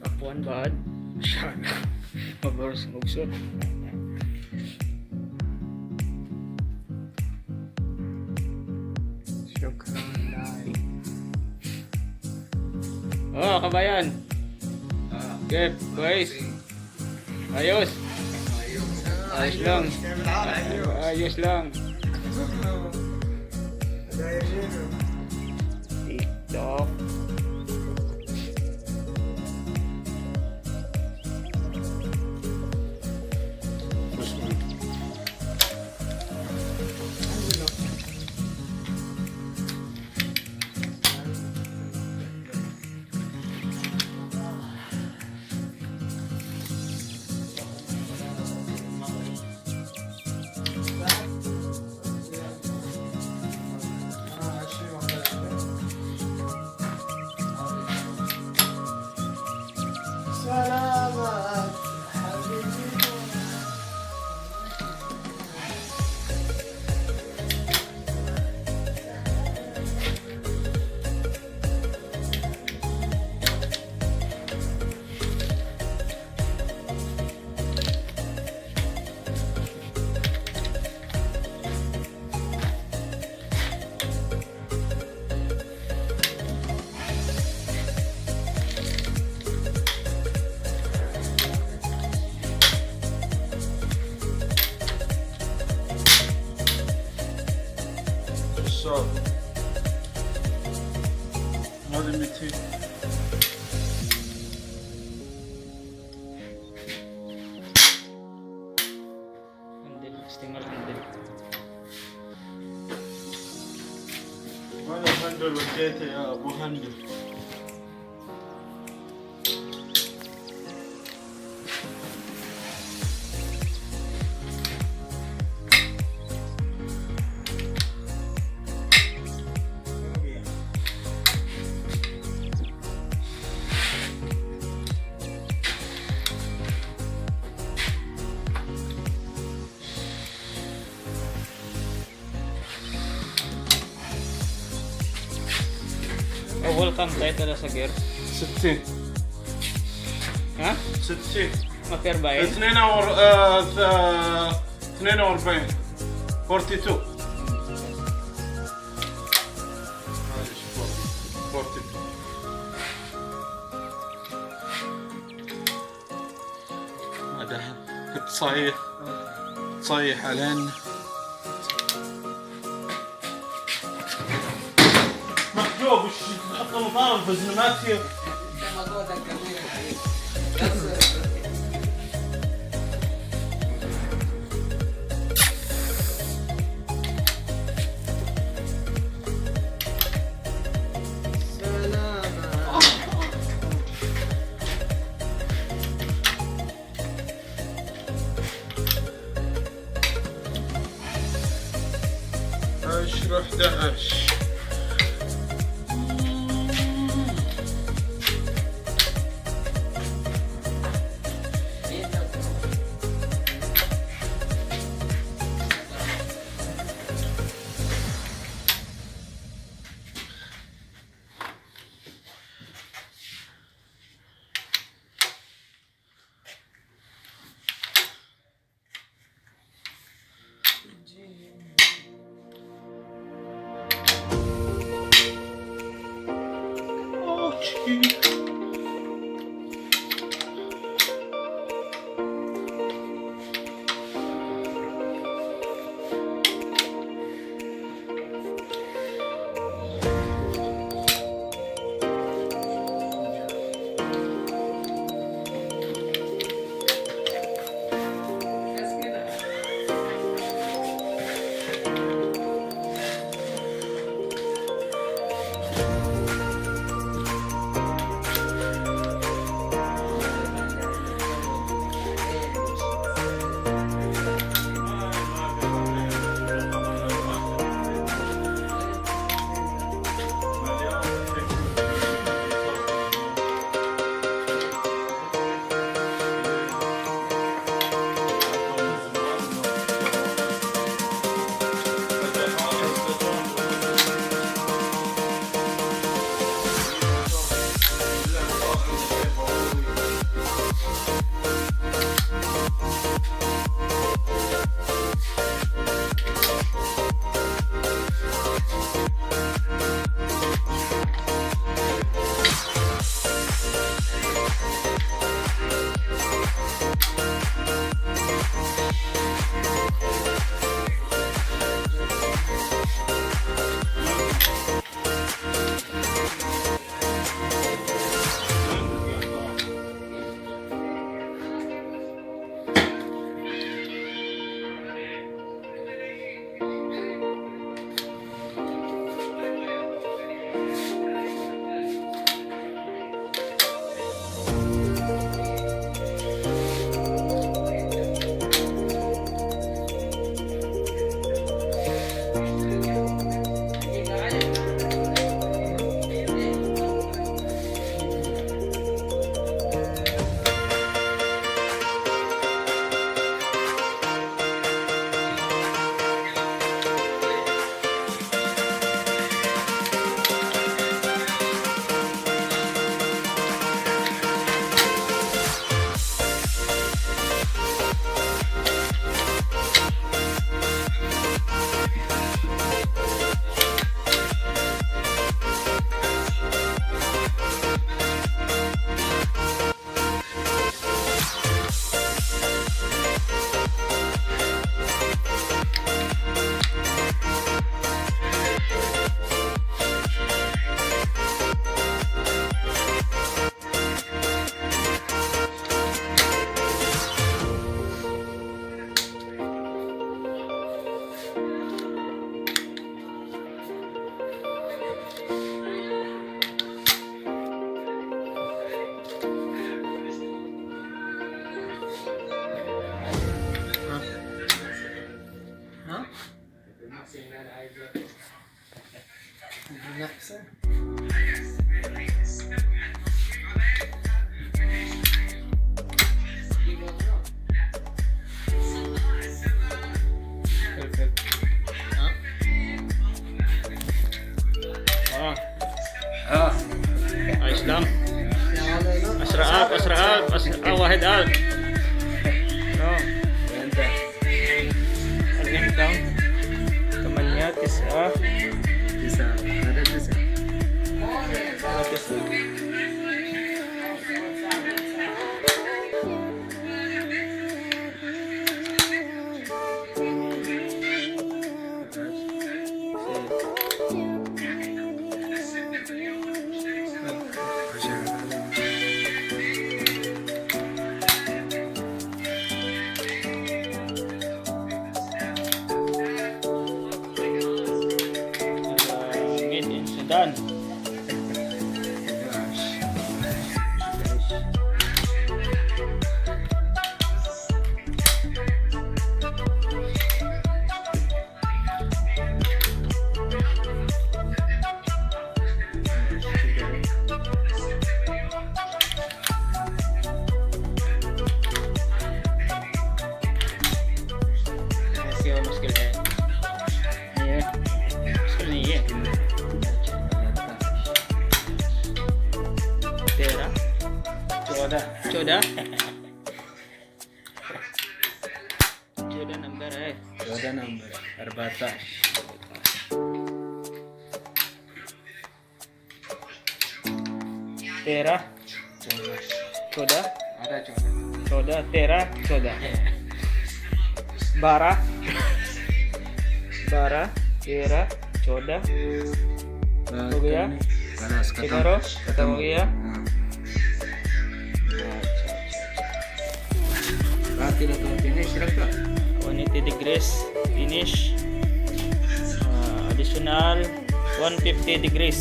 Kapuan bad. Masyado. Mabaros magsot. Shukran lai. Oh, kabayan. Good, boys. Ayos. Ayos lang. Ayos lang. TikTok. Salamat, habibi. الشعر هذه 200 Handle, stinger handle. هذا الهندل وديته يا ابو هندل Oh, welcome tayo tala sa gear. 60 Ha? 60 Ma-fair ba yun? 42 42 معلش 42 هذا كنت تصيح علينا محجوب وش تحط المطار في زنماتي عشرة 11 Naksa. Perfect. Ah, Ah. ayos lang. Nakalay no? Asra out, wahid out. No, Ganda. again down. Teman niya, tisa. Tisa. Ada tisa. Tisa. Made in Sudan. ऐसे और मुश्किल है ये मुश्किल नहीं है 13 14 14 number है 14 number. 14. 13 14 Ada 14. 14 13 14 12 13 14 हो गया Panas. Siguro खत्म हो गया Berarti na to finish lang ka. 180 degrees finish additional 150 degrees